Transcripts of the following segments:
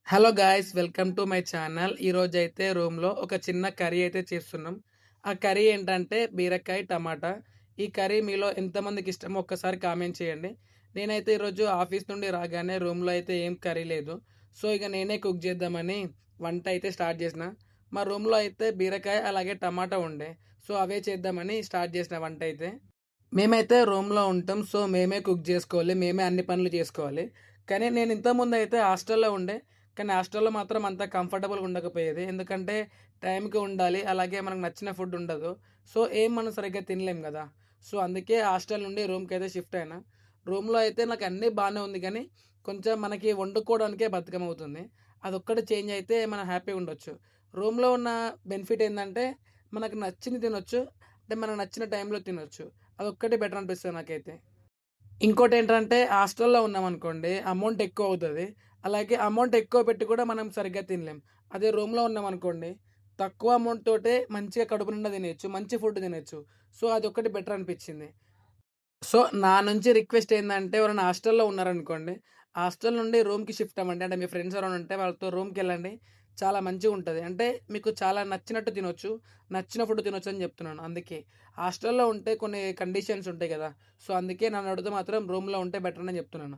Hello guys, welcome to my channel. ఈరోజైతే రూమ్‌లో ఒక చిన్న కర్రీ అయితే చేస్తున్నాం. ఆ కర్రీ ఏంటంటే బీరకాయ టమాటా. ఈ కర్రీ మీలో ఎంతమందికి ఇష్టమో ఒక్కసారి కామెంట్ చేయండి. నేనైతే ఈరోజు ఆఫీస్ నుండి రాగానే రూమ్‌లో అయితే ఏం కర్రీ లేదు. సో, ఇక నేనే కుక్ చేద్దామని వంట అయితే స్టార్ట్ చేసిన. మా రూమ్‌లో అయితే బీరకాయ అలాగే టమాటా ఉండే. సో, అవే చేద్దామని స్టార్ట్ చేసిన వంట అయితే. మేమైతే రూమ్‌లో ఉంటాం. సో, మేమే కుక్ జేసుకోవాలి. మేమే అన్ని పనులు చేసుకోవాలి. కానీ నేను ఇంతకుముందయితే హాస్టల్‌లో ఉండే. కానీ హాస్టల్‌లో మాత్రం అంత కంఫర్టబుల్‌గా ఉండకపోయేది. ఎందుకంటే టైంకి ఉండాలి. అలాగే మనకు నచ్చిన ఫుడ్ ఉండదు. సో, ఏం మనం సరిగ్గా తినలేం గదా! సో, అందుకే హాస్టల్ నుండి రూమ్‌కైతే షిఫ్ట్ అయినా. రూమ్‌లో అయితే నాకు అన్నీ బానే ఉంది కానీ, కొంచెం మనకి వండుకోవడానికే బద్ధకమవుతుంది. అదొక్కటి చేంజ్ అయితే మనం హ్యాపీగా ఉండొచ్చు. రూమ్‌లో ఉన్న బెనిఫిట్ ఏందంటే, మనకు నచ్చింది తినొచ్చు. అంటే మనకు నచ్చిన టైంలో తినొచ్చు. అదొక్కటి బెటర్ అనిపిస్తది నాకైతే. ఇంకోటేంటంటే హాస్టల్‌లో ఉన్నామనుకోండి అమౌంట్ ఎక్కువవుతది. అలాగే అమౌంట్ ఎక్కువ పెట్టి కూడా మనం సరిగ్గా తినలేం. అదే రూమ్‌లో ఉన్నామనుకోండి తక్కువ అమౌంట్ తోటే మంచిగా కడుపు నిండా తినేయొచ్చు. మంచి ఫుడ్ తినొచ్చు. సో, అదొక్కటి బెటర్ అనిపిచ్చింది. సో, నా నుంచి రిక్వెస్ట్ ఏందంటే ఎవరైనా హాస్టల్‌లో ఉన్నారనుకోండి, హాస్టల్ నుండి రూమ్‌కి షిఫ్ట్ అవ్వండి. అంటే మీ ఫ్రెండ్స్ ఎవరైనా ఉంటే వాళ్ళతో రూమ్‌కెళ్ళండి. చాలా మంచిగుంటది. అంటే మీకు చాలా నచ్చినట్టు తినొచ్చు. నచ్చిన ఫుడ్ తినొచ్చని జెప్తున్నాను. అందుకే. హాస్టల్‌లో ఉంటే కొన్ని కండిషన్స్ ఉంటాయి గదా! సో, అందుకే నన్నడిగితే మాత్రం రూమ్‌లో ఉంటే బెటర్ అని జెప్తున్నాను.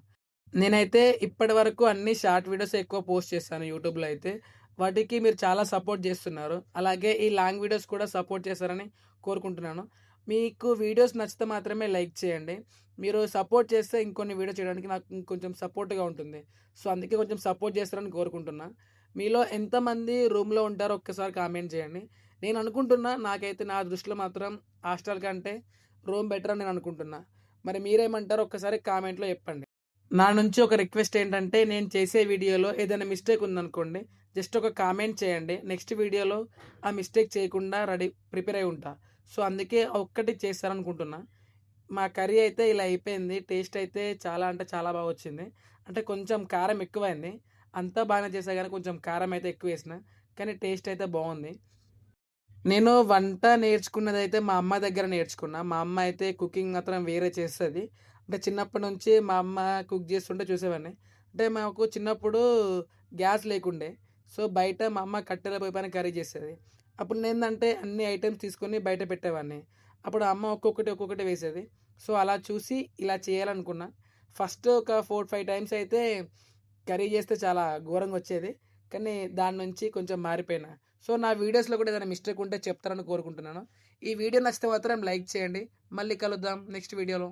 నేనైతే ఇప్పటి వరకు అన్ని షార్ట్ వీడియోస్ ఎక్కువ పోస్ట్ చేశాను యూట్యూబ్‌లో అయితే. వాటికి మీరు చాలా సపోర్ట్ జేస్తున్నారు. అలాగే ఈ లాంగ్ వీడియోస్ కూడా సపోర్ట్ చేస్తారని కోరుకుంటున్నాను. మీకు వీడియోస్ నచ్చితే మాత్రమే లైక్ చేయండి. మీరు సపోర్ట్ చేస్తే ఇంకొన్ని వీడియోస్ చేయడానికి నాకు ఇంకొంచెం సపోర్ట్‌గా ఉంటుంది. సో, అందుకే కొంచెం సపోర్ట్ చేస్తారని కోరుకుంటున్నా. మీలో ఎంతమంది రూమ్‌లో ఉంటారో ఒక్కసారి కామెంట్ చేయండి. నేను అనుకుంటున్నా నాకైతే నా దృష్టిలో మాత్రం హాస్టల్ కంటే రూమ్ బెటర్ అని నేను అనుకుంటున్నా. మరి మీరేమంటారో ఒక్కసారి కామెంట్‌లో చెప్పండి. నా నుంచి ఒక రిక్వెస్ట్ ఏంటంటే, నేను చేసే వీడియోలో ఏదైనా మిస్టేక్ ఉందనుకోండి, జస్ట్ ఒక కామెంట్ చేయండి. నెక్స్ట్ వీడియోలో ఆ మిస్టేక్ చేయకుండా ప్రిపేర్ అయి ఉంటా. సో, అందుకే ఆ ఒక్కటి చేస్తారనుకుంటున్నా. మా కర్రీ అయితే ఇలా అయిపోయింది. టేస్ట్ అయితే చాలా అంటే చాలా బా వచ్చింది. అంటే కొంచెం కారం ఎక్కువైంది. అంతా బానే చేశా గానీ కొంచెం కారం అయితే ఎక్కువేసిన. కానీ టేస్ట్ అయితే బావుంది. నేను వంట నేర్చుకున్నదైతే మా అమ్మ దగ్గర నేర్చుకున్నా. మా అమ్మ అయితే కుకింగ్ మాత్రం వేరే చేస్తది. అంటే చిన్నప్పటి నుంచి మా అమ్మ కుక్ చేస్తుంటే చూసేవాడిని. అంటే మాకు చిన్నప్పుడు గ్యాస్ లేకుండే. సో, బయట మా అమ్మ కట్టెల పొయ్యి పైన కర్రీ చేసేది. అప్పుడు నేందంటే అన్ని ఐటెమ్స్ తీసుకొని బయట పెట్టేవాడిని. అప్పుడు అమ్మ ఒక్కొక్కటి వేసేది. సో, అలా చూసి ఇలా చేయాలనుకున్నా. ఫస్ట్ ఒక 4, 5 టైమ్స్ అయితే కర్రీ చేస్తే చాలా ఘోరంగొచ్చేది. కానీ దాని నుంచి కొంచెం మారిపోయినా. సో, నా వీడియోస్‌లో కూడా ఏదైనా మిస్టేక్ ఉంటే చెప్తారని కోరుకుంటున్నాను. ఈ వీడియో నచ్చితే మాత్రం లైక్ చేయండి. మళ్ళీ కలుద్దాం నెక్స్ట్ వీడియోలో.